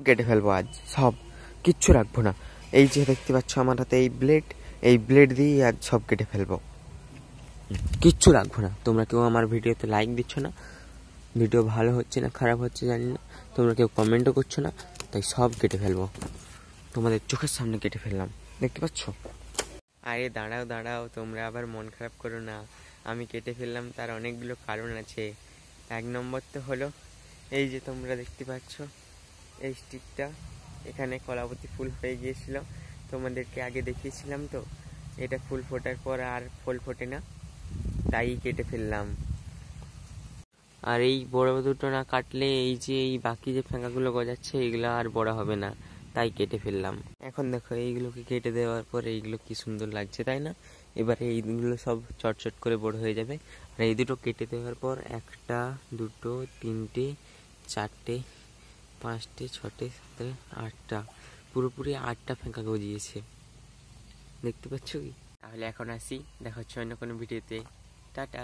কেটে ফেলবো আজ সব, কিচ্ছু রাখবো না। এই যে দেখতে পাচ্ছ আমার হাতে এই ব্লেড দিয়ে আজ সব কেটে ফেলবো, কিচ্ছু রাখবো না। তোমরা কেউ আমার ভিডিওতে লাইক দিচ্ছ না, ভিডিও ভালো হচ্ছে না খারাপ হচ্ছে জানি না, তোমরা কেউ কমেন্টও করছো না, তাই সব কেটে ফেলবো। তোমাদের চোখের সামনে কেটে ফেললাম, দেখতে পাচ্ছ। আরে দাঁড়াও দাঁড়াও, তোমরা আবার মন খারাপ করো না। আমি কেটে ফেললাম তার অনেকগুলো কারণ আছে। 1 নম্বর তো হলো এই যে তোমরা দেখতে পাচ্ছ এই স্টিকটা, এখানে কলাবতী ফুল হয়ে গিয়েছিল, তোমাদেরকে আগে দেখিয়েছিলাম তো। এটা ফুল ফোটার পর আর ফুল ফোটে না, তাই কেটে ফেললাম। আর এই বড় দুটো না কাটলে এই যে এই বাকি যে ফেঁকাগুলো গজাচ্ছে এগুলো আর বড় হবে না, তাই কেটে ফেললাম। এখন দেখো এইগুলোকে কেটে দেওয়ার পর এইগুলো কি সুন্দর লাগছে, তাই না? এবারে এইগুলো সব চটচট করে বড় হয়ে যাবে। আর এই দুটো কেটে দেওয়ার পর 1টা 2টো 3টে 4টে 5টে 6টে 7টে 8টা, পুরোপুরি 8টা ফেঁকা গজিয়েছে, দেখতে পাচ্ছ কি? তাহলে এখন আসি, দেখা হচ্ছে অন্য কোনো ভিডিওতে। টাটা।